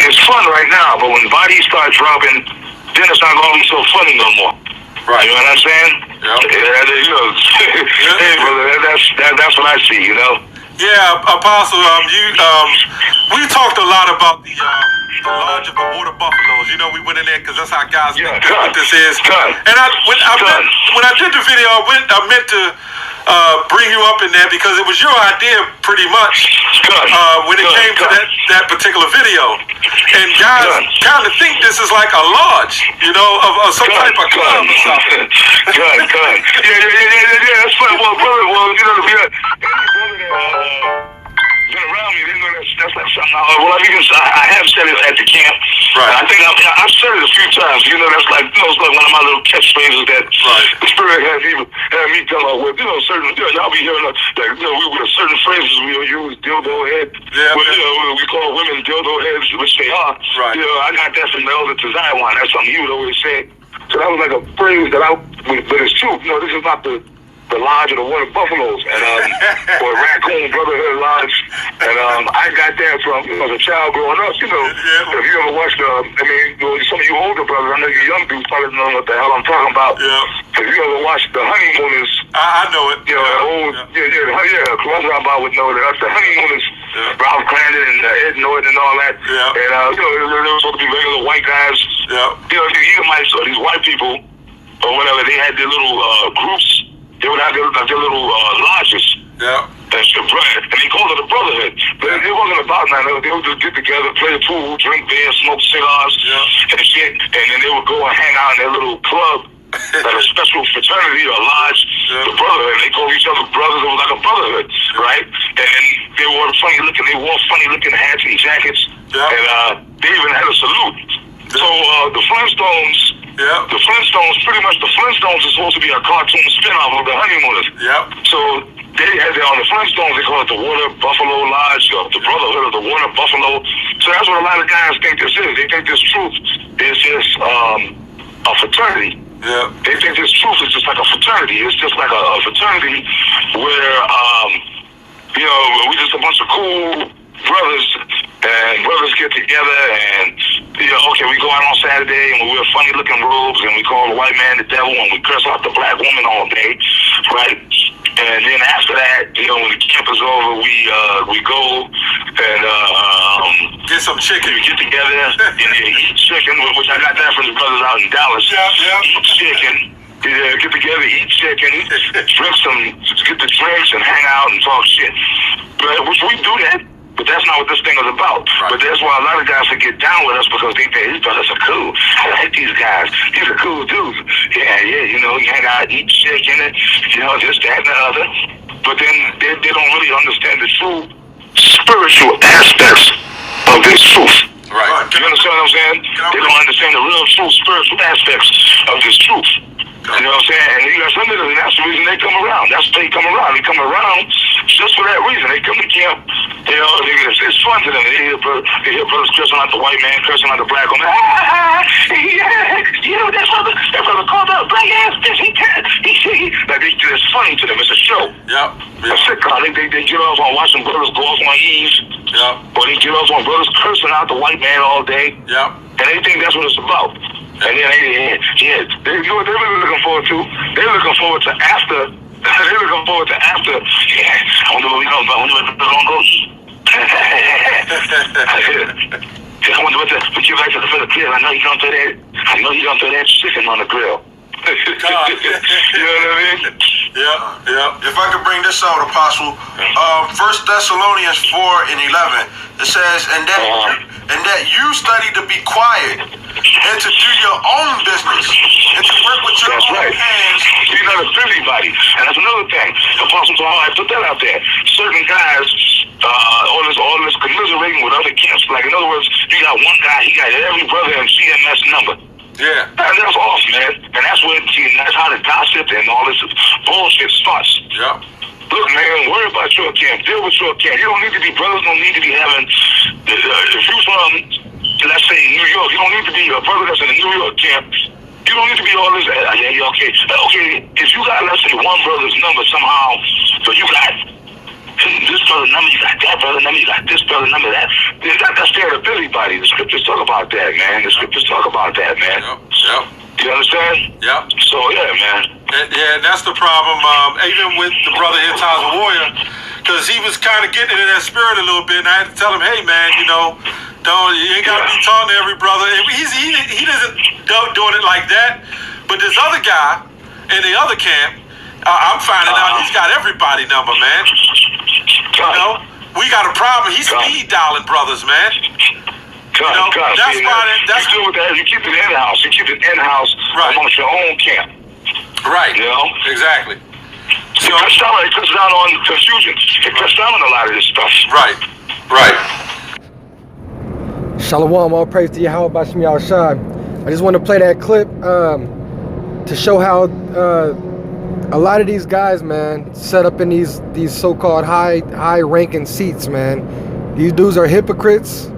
it's fun right now, but when bodies start dropping, then it's not going to be so funny no more. Right. You know what I'm saying? Yep. You know, hey, brother, that's what I see, you know? Yeah, Apostle, we talked a lot about the lodge of the water buffaloes. You know, we went in there because that's how guys think what this is. And when I did the video, I meant to bring you up in there because it was your idea pretty much when it came to that particular video. And guys kind of think this is like a lodge, you know, of some type of club or something. Yeah, that's funny. Well, brother, you know, any brother that been around me, they know that's like something. I have said it at the camp. Right. I think I've said it a few times. You know, that's like, you know, it's like one of my little catchphrases that the Spirit had me come up with. You know, certain, you know, y'all be hearing that, you know, we with certain phrases we use, dildo head. Yeah. Well, you know, we call women dildo heads, which they are. Right. You know, I got that from the elder to Zion. That's something he would always say. So that was like a phrase that but it's true. You know, this is not the lodge of the water buffaloes or Raccoon Brotherhood Lodge, and I got that from, you know, as a child growing up. You know, if you ever watched some of you older brothers, I know you young dudes probably don't know what the hell I'm talking about. Yeah. If you ever watched The Honeymooners, I know it. You know, Columbus Rob would know that. The Honeymooners, Ralph Crandon and Ed Norton and all that. Yeah. And you know, they were supposed to be regular white guys. Yeah. You know, the Edomites or these white people or whatever, they had their little groups. They would have their little lodges. Yeah. And they called it a brotherhood. But it wasn't about nothing. They would just get together, play the pool, drink beer, smoke cigars, and shit. And then they would go and hang out in their little club, like a special fraternity or lodge, the brotherhood. And they called each other brothers. It was like a brotherhood, right? And then they wore funny looking hats and jackets. Yeah. And they even had a salute. So the Flintstones. Yeah. The Flintstones, pretty much the Flintstones is supposed to be a cartoon spin-off of the Honeymooners. Yeah. So they had on the Flintstones, they call it the Water Buffalo Lodge, or the Brotherhood of the Water Buffalo. So that's what a lot of guys think this is. They think this truth is just a fraternity. Yeah. They think this truth is just like a fraternity. It's just like a fraternity where, you know, we just a bunch of cool brothers, and brothers get together and, you know, okay, we go out on Saturday and we wear funny looking robes and we call the white man the devil and we curse out the black woman all day, right? And then after that, you know, when the camp is over, we go and get some chicken. We get together and eat chicken, which I got that from the brothers out in Dallas. Yeah. Eat chicken. Get together, eat chicken, get the drinks and hang out and talk shit. But which we do that. But that's not what this thing is about. Right. But that's why a lot of guys will get down with us because they think these brothers are cool. I like these guys. These are cool dudes. Yeah, you know, you hang out, eat chicken, you know, this, that, and the other. But then they don't really understand the true spiritual aspects of this truth. Right. You understand what I'm saying? They don't understand the real true spiritual aspects of this truth. You know what I'm saying? And you got some of them, and that's the reason they come around. That's why they come around. They come around just for that reason. They come to camp. You know, it's fun to them. They hear brothers cursing out the white man, cursing out the black woman. You know, that brother called out black ass bitch. Like, it's funny to them. It's a show. Yep. A sitcom. They get off on watching brothers go off on ease. Yep. Or they get off on brothers cursing out the white man all day. Yep. And they think that's what it's about. And then, they know what they're really looking forward to. They're looking forward to after. They're looking forward to after. Yeah, I wonder where we're going to go eat. I wonder what we get back to the grill. I know you're going to throw that chicken on the grill. You know what I mean? Yeah. If I could bring this out, Apostle, 1 Thessalonians 4:11, it says, and that you study to be quiet and to do your own business and to work with your own hands. You're not a busybody. And that's another thing. Apostle Paul, I put that out there. Certain guys, all this commiserating with other camps. Like, in other words, you got one guy, he got every brother in CMS number. Yeah. And that's off, man. And that's how the gossip and all this bullshit starts. Yeah. Look, man, worry about your camp. Deal with your camp. You don't need to be, brothers don't need to be having, if you're from, let's say, New York, you don't need to be a brother that's in the New York camp. You don't need to be all this, okay, if you got, let's say, one brother's number somehow, so you got this brother number, you got that brother number, you got this brother number, that It's not to stir up everybody. The scriptures talk about that, man. The scriptures talk about that, man. Yep. You understand? Yep. So, yeah, man. And that's the problem, even with the brother here, Tyler's a warrior, because he was kind of getting into that spirit a little bit, and I had to tell him, hey, man, you ain't got to be talking to every brother. He doesn't doing it like that. But this other guy in the other camp, I'm finding out he's got everybody number, man. We got a problem. He's speed dialing brothers, man. That's why. That's you do with that. You keep it in-house. You keep it in-house amongst your own camp. Right. Exactly. So it cuts down on confusion. It cuts down on a lot of this stuff. Right. Shalom, all praise to Yahweh Bashim Yahushua. I just want to play that clip to show how a lot of these guys, man, set up in these so-called high-ranking seats, man. These dudes are hypocrites.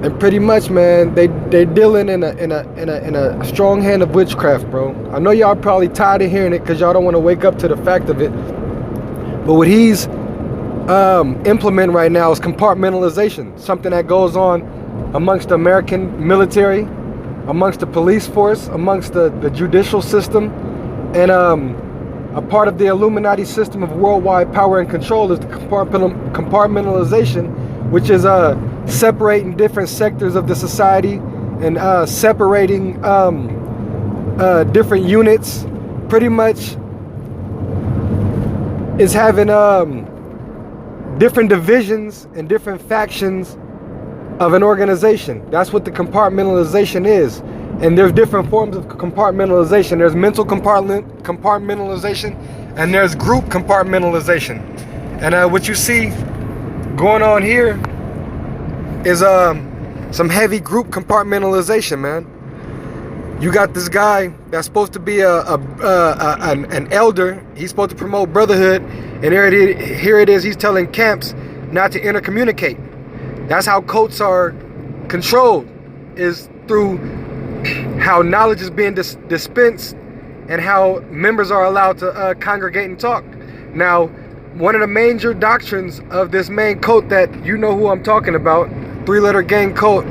And pretty much, man, they dealing in a strong hand of witchcraft, bro. I know y'all probably tired of hearing it because y'all don't want to wake up to the fact of it. But what he's implementing right now is compartmentalization, something that goes on amongst the American military, amongst the police force, amongst the judicial system, and a part of the Illuminati system of worldwide power and control is the compartmentalization, which is separating different sectors of the society and separating different units. Pretty much is having different divisions and different factions of an organization. That's what the compartmentalization is. And there's different forms of compartmentalization. There's mental compartmentalization and there's group compartmentalization. And what you see going on here is some heavy group compartmentalization, man. You got this guy that's supposed to be an elder. He's supposed to promote brotherhood, and here it is. He's telling camps not to intercommunicate. That's how cults are controlled, is through how knowledge is being dispensed and how members are allowed to congregate and talk. Now, one of the major doctrines of this main cult that you know who I'm talking about, three-letter gang cult,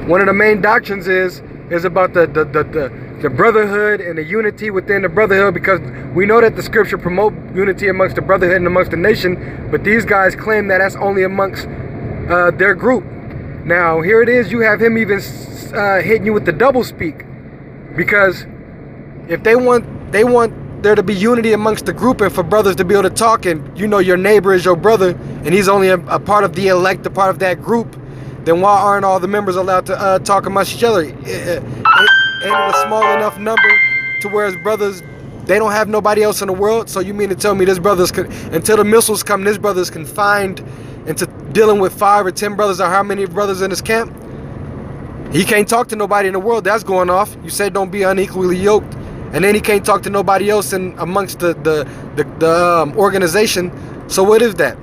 one of the main doctrines is about the brotherhood and the unity within the brotherhood, because we know that the scripture promote unity amongst the brotherhood and amongst the nation, but these guys claim that that's only amongst their group. Now here it is, you have him even hitting you with the double speak, because if they want there to be unity amongst the group and for brothers to be able to talk, and you know your neighbor is your brother and he's only a part of the elect, a part of that group, then why aren't all the members allowed to talk amongst each other? Ain't it a small enough number to where as brothers, they don't have nobody else in the world? So you mean to tell me this brother's, until the missiles come, this brother's confined into dealing with 5 or 10 brothers, or how many brothers in his camp? He can't talk to nobody in the world. That's going off. You said don't be unequally yoked. And then he can't talk to nobody else in amongst the organization. So what is that?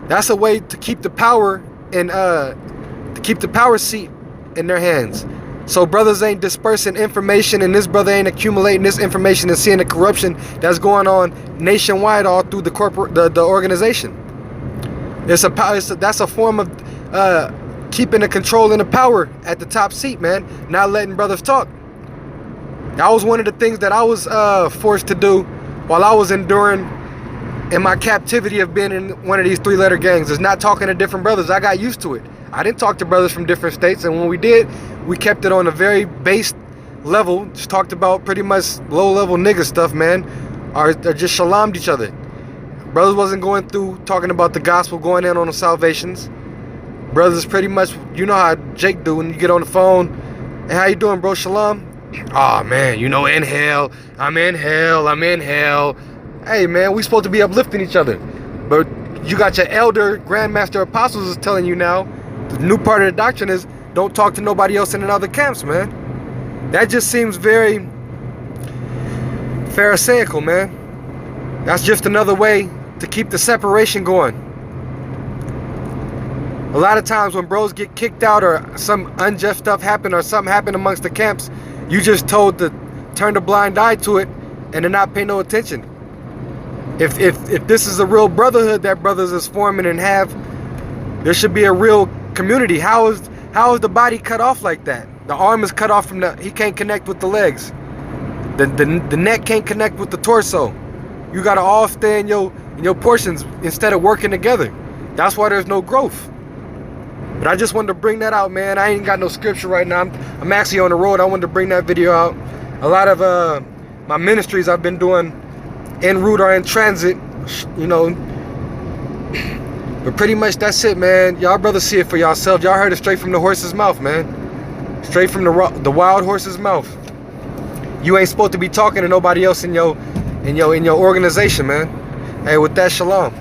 That's a way to keep the power and to keep the power seat in their hands. So brothers ain't dispersing information, and this brother ain't accumulating this information and seeing the corruption that's going on nationwide all through the organization. That's a form of keeping the control and the power at the top seat, man. Not letting brothers talk. That was one of the things that I was forced to do while I was enduring in my captivity of being in one of these three-letter gangs, is not talking to different brothers. I got used to it. I didn't talk to brothers from different states, and when we did, we kept it on a very base level. Just talked about pretty much low-level nigga stuff, man, or just shalommed each other. Brothers wasn't going through talking about the gospel, going in on the salvations. Brothers pretty much, you know how Jake do when you get on the phone. Hey, how you doing, bro? Shalom. Oh man, you know, in hell, I'm in hell, I'm in hell. Hey man, we supposed to be uplifting each other, but you got your elder grandmaster apostles is telling you now, the new part of the doctrine is don't talk to nobody else in other camps, man. That just seems very pharisaical, man. That's just another way to keep the separation going. A lot of times when bros get kicked out or some unjust stuff happen or something happened amongst the camps, you just told to turn a blind eye to it and to not pay no attention. If this is a real brotherhood that brothers is forming and have There should be a real community. How is the body cut off like that? The arm is cut off from he can't connect with the legs. The neck can't connect with the torso. You gotta all stay in your portions instead of working together. That's why there's no growth. But I just wanted to bring that out, man. I ain't got no scripture right now. I'm actually on the road. I wanted to bring that video out. A lot of my ministries I've been doing en route or in transit, you know. But pretty much that's it, man. Y'all brothers see it for yourselves. Y'all heard it straight from the horse's mouth, man. Straight from the wild horse's mouth. You ain't supposed to be talking to nobody else in your organization, man. Hey, with that, shalom.